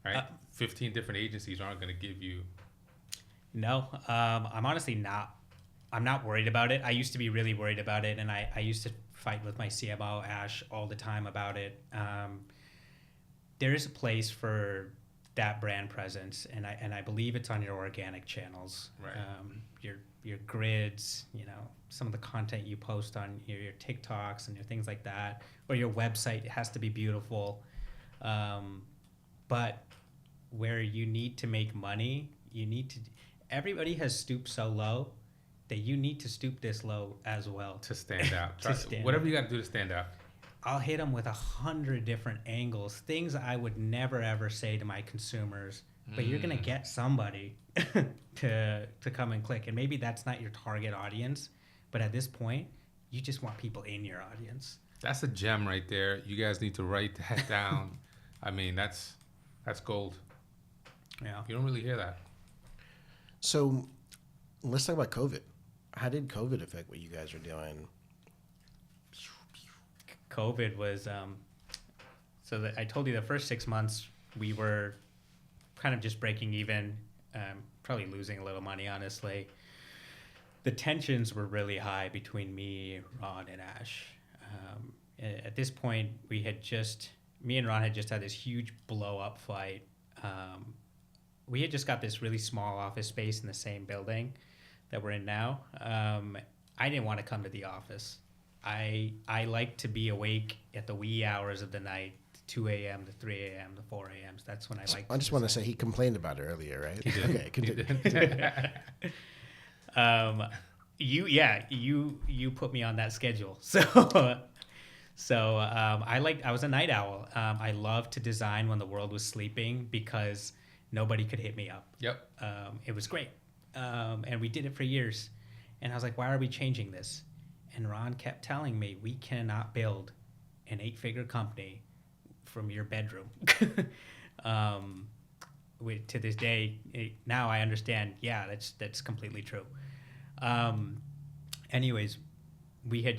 Right? 15 different agencies aren't going to give you... No, I'm honestly not. I'm not worried about it. I used to be really worried about it, and I used to fight with my CMO, Ash, all the time about it. There is a place for that brand presence, and I believe it's on your organic channels. Right. Your grids, some of the content you post on your TikToks and your things like that, or your website has to be beautiful. But where you need to make money, everybody has stooped so low that you need to stoop this low as well. To stand out. Whatever you got to do to stand out. I'll hit them with 100 different angles, things I would never ever say to my consumers, but you're going to get somebody to come and click. And maybe that's not your target audience, but at this point, you just want people in your audience. That's a gem right there. You guys need to write that down. I mean, that's gold. Yeah. You don't really hear that. So let's talk about COVID. How did COVID affect what you guys are doing? COVID was, I told you the first 6 months we were kind of just breaking even, probably losing a little money, honestly. The tensions were really high between me, Ron, and Ash. At this point, me and Ron had just had this huge blow-up fight. We had just got this really small office space in the same building that we're in now. I didn't want to come to the office. I like to be awake at the wee hours of the night, 2 a.m. to 3 a.m. to 4 a.m. So that's when I like. I just want to say he complained about it earlier, right? He did. Okay, continue. You put me on that schedule. So I was a night owl. I loved to design when the world was sleeping because nobody could hit me up. Yep. It was great. And we did it for years. And I was like, why are we changing this? And Ron kept telling me, we cannot build an 8-figure company from your bedroom. To this day, now I understand, that's completely true. Anyways, we had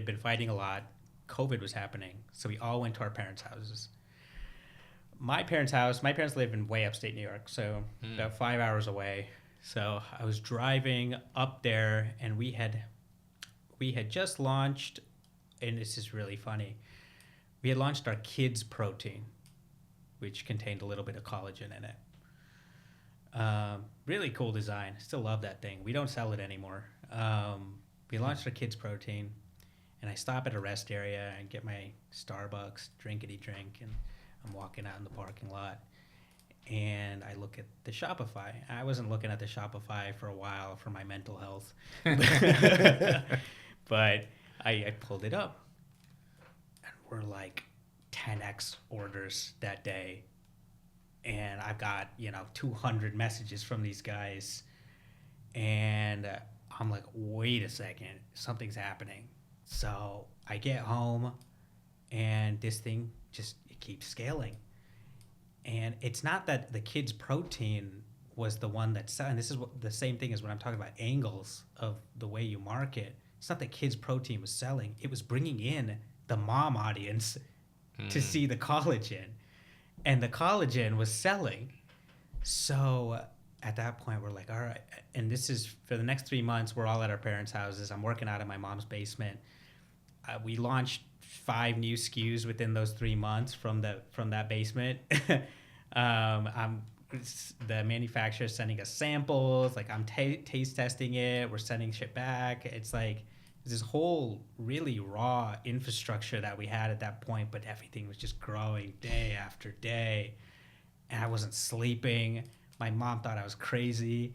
been fighting a lot. COVID was happening. So we all went to our parents' houses. My parents' live in way upstate New York, so about 5 hours away. So I was driving up there, and we had just launched, and this is really funny, we had launched our kids protein, which contained a little bit of collagen in it. Really cool design. Still love that thing. We don't sell it anymore. We launched our kids protein, and I stop at a rest area and get my Starbucks drinkity drink, and I'm walking out in the parking lot, and I look at the Shopify. I wasn't looking at the Shopify for a while for my mental health. But I pulled it up, and we're like 10x orders that day. And I've got, 200 messages from these guys. And I'm like, wait a second, something's happening. So I get home, and this thing it keeps scaling. And it's not that the kids' protein was the one that's selling. This is the same thing as when I'm talking about angles of the way you market. It's not that kids' protein was selling. It was bringing in the mom audience to see the collagen. And the collagen was selling. So at that point, we're like, all right. And this is for the next 3 months, we're all at our parents' houses. I'm working out of my mom's basement. We launched 5 new SKUs within those 3 months from that basement. The manufacturer's sending us samples. Like, I'm taste testing it. We're sending shit back. It's like this whole really raw infrastructure that we had at that point, but everything was just growing day after day. And I wasn't sleeping. My mom thought I was crazy.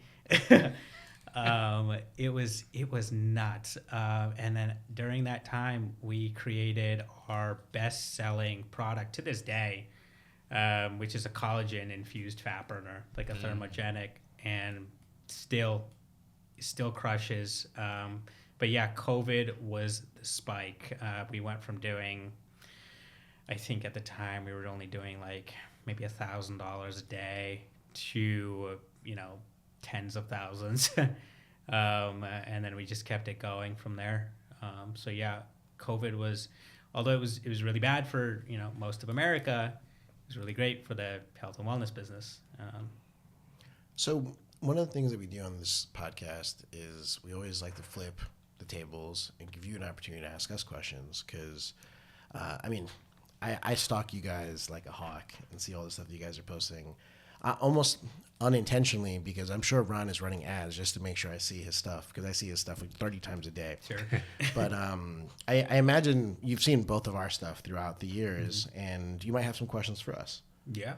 It was nuts. And then during that time, we created our best-selling product to this day, which is a collagen infused fat burner, like a thermogenic, and still crushes. But yeah, COVID was the spike. We went from doing, I think at the time we were only doing like maybe $1,000 a day to, tens of thousands. And then we just kept it going from there. So yeah, COVID was, although it was really bad for, most of America, it was really great for the health and wellness business. So one of the things that we do on this podcast is we always like to flip the tables and give you an opportunity to ask us questions because, I stalk you guys like a hawk and see all the stuff that you guys are posting almost unintentionally because I'm sure Ron is running ads just to make sure I see his stuff because I see his stuff like 30 times a day. Sure. But I imagine you've seen both of our stuff throughout the years and you might have some questions for us. Yeah.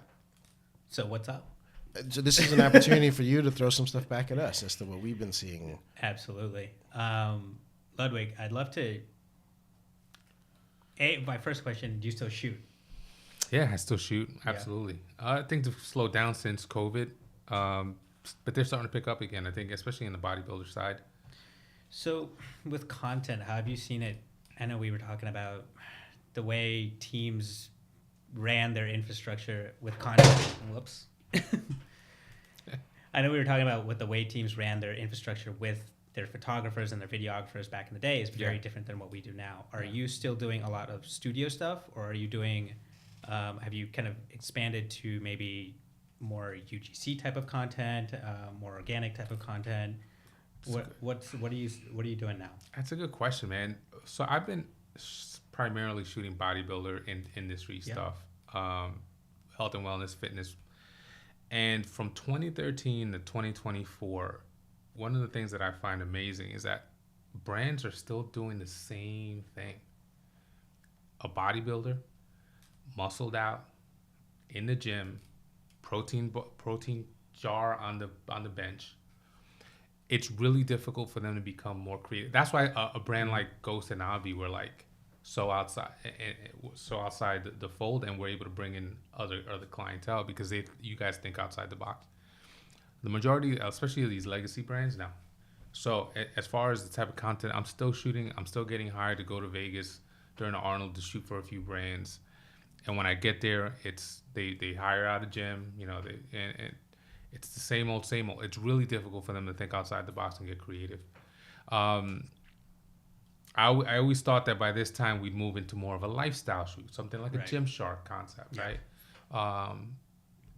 So what's up? So this is an opportunity for you to throw some stuff back at us as to what we've been seeing. Absolutely. Ludwig, I'd love to... my first question, do you still shoot? Yeah, I still shoot. Absolutely. Yeah. Things have slowed down since COVID, but they're starting to pick up again, I think, especially in the bodybuilder side. So with content, how have you seen it? I know we were talking about the way teams ran their infrastructure with content. Whoops. I know we were talking about what the way teams ran their infrastructure with their photographers and their videographers back in the day is very different than what we do now. Are you still doing a lot of studio stuff, or are you doing, have you kind of expanded to maybe more UGC type of content, more organic type of content? What are you doing now? That's a good question, man. So I've been primarily shooting bodybuilder industry stuff, health and wellness, fitness. And from 2013 to 2024, one of the things that I find amazing is that brands are still doing the same thing. A bodybuilder, muscled out, in the gym, protein jar on the bench. It's really difficult for them to become more creative. That's why a brand like Ghost and Obvi were like so outside the fold, and we're able to bring in other clientele because you guys think outside the box. The majority, especially of these legacy brands now. So as far as the type of content, I'm still shooting. I'm still getting hired to go to Vegas during the Arnold to shoot for a few brands. And when I get there, it's they hire out a gym, and it's the same old. It's really difficult for them to think outside the box and get creative. I always thought that by this time we'd move into more of a lifestyle shoot, something like a Gymshark concept, right?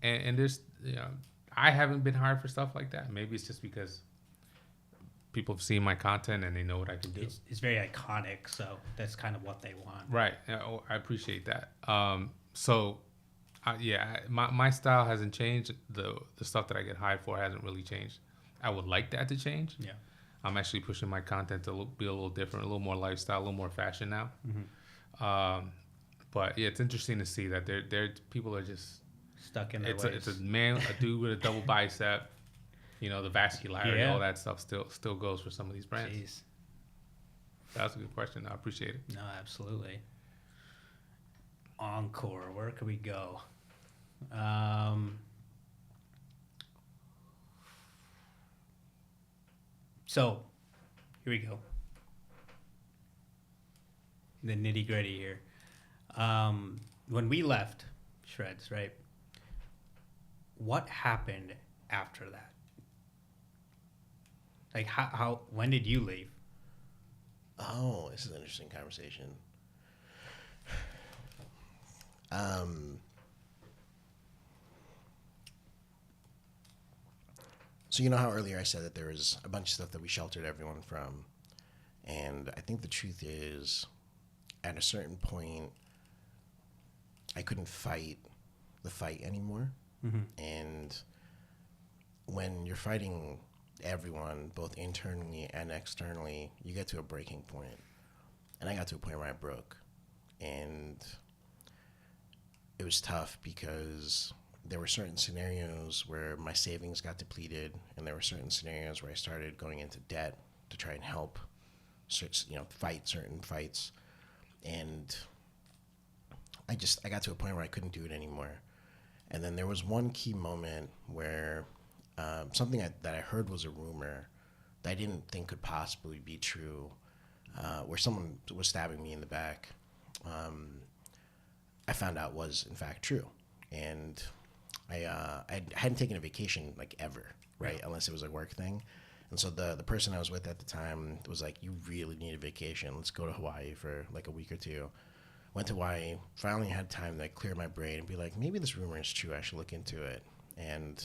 And there's, I haven't been hired for stuff like that. Maybe it's just because people have seen my content and they know what I can do. It's very iconic, so that's kind of what they want. Right. I appreciate that. My style hasn't changed. The stuff that I get hired for hasn't really changed. I would like that to change. Yeah. I'm actually pushing my content to be a little different, a little more lifestyle, a little more fashion now. Mm-hmm. But yeah, it's interesting to see that people are just stuck in their ways. It's a dude with a double bicep. The vascularity, all that stuff still goes for some of these brands. Jeez. That was a good question. I appreciate it. No, absolutely. Encore, where could we go? So, here we go. The nitty gritty here. When we left Shreds, right? What happened after that? Like, when did you leave? Oh, this is an interesting conversation. So you know how earlier I said that there was a bunch of stuff that we sheltered everyone from, and I think the truth is, at a certain point, I couldn't fight the fight anymore. Mm-hmm. And when you're fighting everyone, both internally and externally, you get to a breaking point. And I got to a point where I broke. And it was tough because there were certain scenarios where my savings got depleted, and there were certain scenarios where I started going into debt to try and help, fight certain fights, and I got to a point where I couldn't do it anymore. And then there was one key moment where something that I heard was a rumor that I didn't think could possibly be true, where someone was stabbing me in the back. I found out was in fact true, and I hadn't taken a vacation like ever, right? Yeah. Unless it was a work thing. And so the person I was with at the time was like, "You really need a vacation. Let's go to Hawaii for like a week or two." Went to Hawaii. Finally had time to clear my brain and be like, maybe this rumor is true. I should look into it. And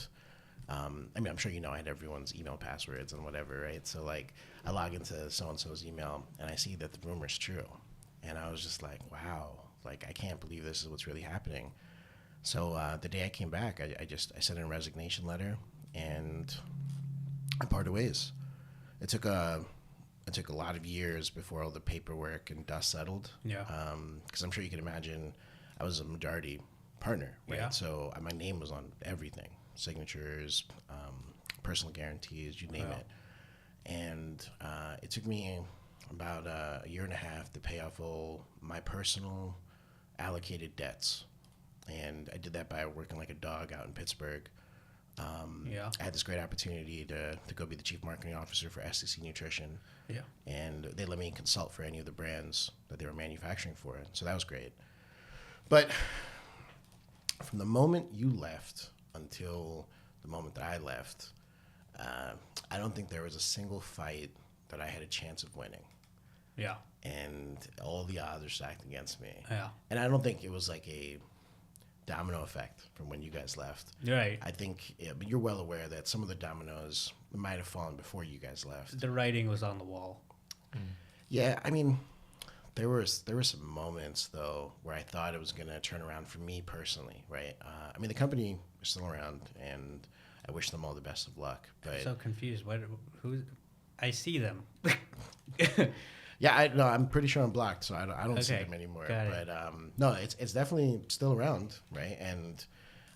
I'm sure I had everyone's email passwords and whatever, right? So like, I log into so and so's email and I see that the rumor's true, and I was just like, wow, like I can't believe this is what's really happening. So the day I came back, I sent in a resignation letter and I parted ways. It took a lot of years before all the paperwork and dust settled. Yeah. Because I'm sure you can imagine, I was a majority partner, right? Yeah. So my name was on everything, signatures, personal guarantees, you name it. And it took me about a year and a half to pay off all my personal allocated debts. And I did that by working like a dog out in Pittsburgh. I had this great opportunity to go be the chief marketing officer for STC Nutrition. Yeah. And they let me consult for any of the brands that they were manufacturing for it. So that was great. But from the moment you left until the moment that I left, I don't think there was a single fight that I had a chance of winning. Yeah. And all the odds are stacked against me. Yeah. And I don't think it was like a domino effect from when you guys left. Right. I think but you're well aware that some of the dominoes might have fallen before you guys left. The writing was on the wall. Yeah, I mean, there were some moments though where I thought it was going to turn around for me personally, right? I mean, the company is still around, and I wish them all the best of luck. But I'm so confused. Who? I see them. Yeah, I'm pretty sure I'm blocked, so I don't see them anymore. But no, it's definitely still around, right? And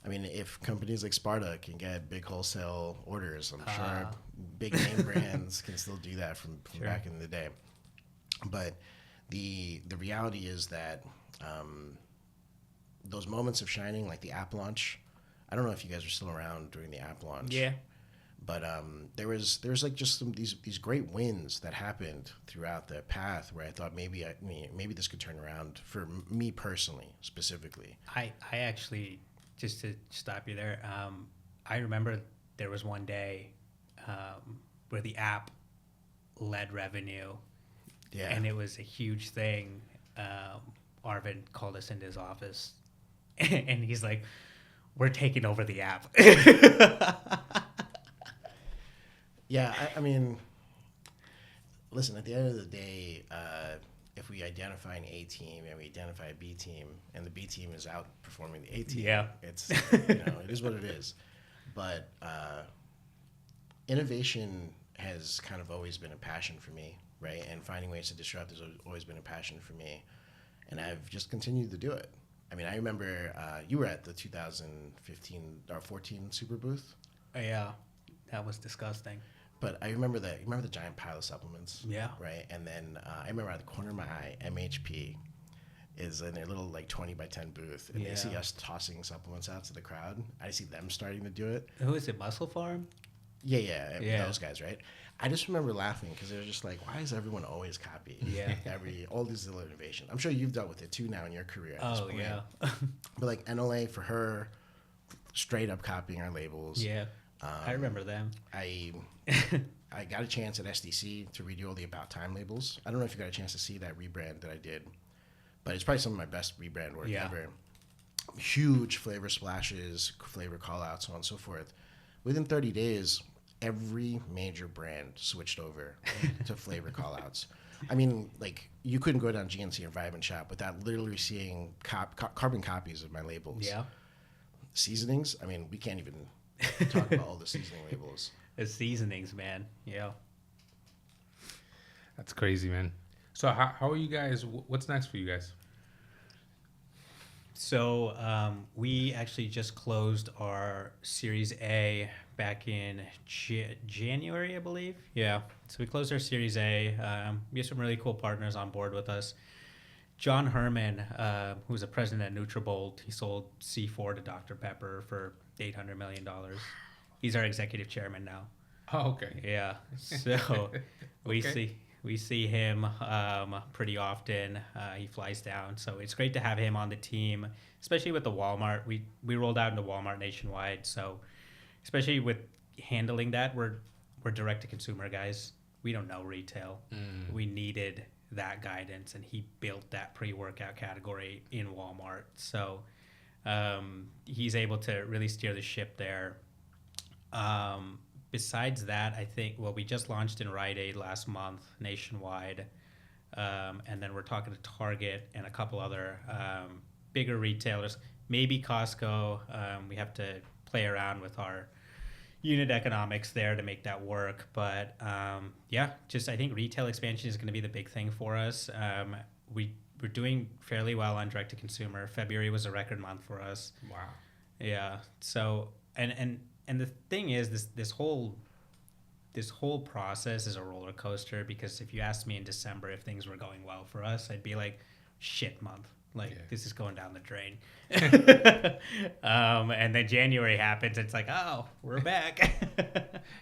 I mean, if companies like Sparta can get big wholesale orders, I'm sure big name brands can still do that from sure. back in the day. But the reality is that those moments of shining, like the app launch, I don't know if you guys are still around during the app launch. Yeah. But there was like just these great wins that happened throughout the path where I thought maybe this could turn around for me personally, specifically. I actually, just to stop you there, I remember there was one day where the app led revenue. Yeah. And it was a huge thing. Arvin called us into his office and he's like, "We're taking over the app." Yeah, I mean, listen, at the end of the day, if we identify an A team and we identify a B team, and the B team is outperforming the A team, yeah. It's, it is what it is. But innovation has kind of always been a passion for me, right? And finding ways to disrupt has always been a passion for me. And I've just continued to do it. I mean, I remember you were at the 2015 or 14 Super Booth. Yeah, that was disgusting. But I remember the giant pile of supplements. Yeah. Right. And then I remember at the corner of my eye, MHP is in their little like 20 by 10 booth, and they see us tossing supplements out to the crowd. I see them starting to do it. Who is it? Muscle Farm? Yeah. Those guys, right? I just remember laughing because they were just like, why is everyone always copying? Yeah. all these little innovations. I'm sure you've dealt with it too now in your career. At this point. Yeah. But like NLA for her, straight up copying our labels. Yeah. I remember them. I got a chance at SDC to redo all the About Time labels. I don't know if you got a chance to see that rebrand that I did, but it's probably some of my best rebrand work ever. Huge flavor splashes, flavor call-outs, so on and so forth. Within 30 days, every major brand switched over to flavor call-outs. I mean, like, you couldn't go down GNC or Vitamin Shop without literally seeing carbon copies of my labels. Yeah. Seasonings, I mean, we can't even talk about all the seasoning labels. The seasonings, man. Yeah. That's crazy, man. So how are you guys? What's next for you guys? So we actually just closed our Series A back in January, I believe. Yeah. So we closed our Series A. We have some really cool partners on board with us. John Herman, who's the president at Nutrabolt, he sold C4 to Dr. Pepper for $800 million. He's our executive chairman now. Oh, okay. Yeah. So we see him pretty often. He flies down, so it's great to have him on the team, especially with the Walmart. We rolled out into Walmart nationwide, so especially with handling that, we're direct to consumer guys. We don't know retail. We needed that guidance, and he built that pre-workout category in Walmart. So he's able to really steer the ship there. Besides that, I think, we just launched in Rite Aid last month nationwide. And then we're talking to Target and a couple other bigger retailers, maybe Costco. We have to play around with our unit economics there to make that work. But I think retail expansion is going to be the big thing for us. We're doing fairly well on direct to consumer. February was a record month for us. Wow. Yeah. So and the thing is, this whole process is a roller coaster, because if you asked me in December if things were going well for us, I'd be like, shit month. This is going down the drain. And then January happens. It's like, oh, we're back.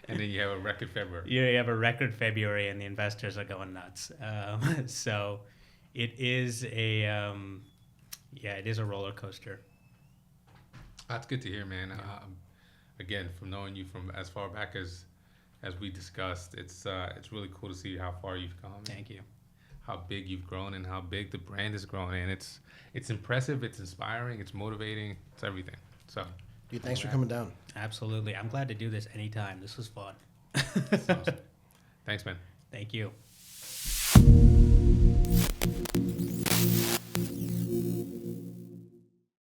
And then you have a record February. You have a record February, and the investors are going nuts. So it is it is a roller coaster. That's good to hear, man. Again, from knowing you from as far back as we discussed, it's really cool to see how far you've come. Thank you. How big you've grown and how big the brand is growing, and it's impressive, it's inspiring, it's motivating, it's everything. So, dude, thanks for coming down. Absolutely, I'm glad to do this anytime. This was fun. Awesome. Thanks, man. Thank you.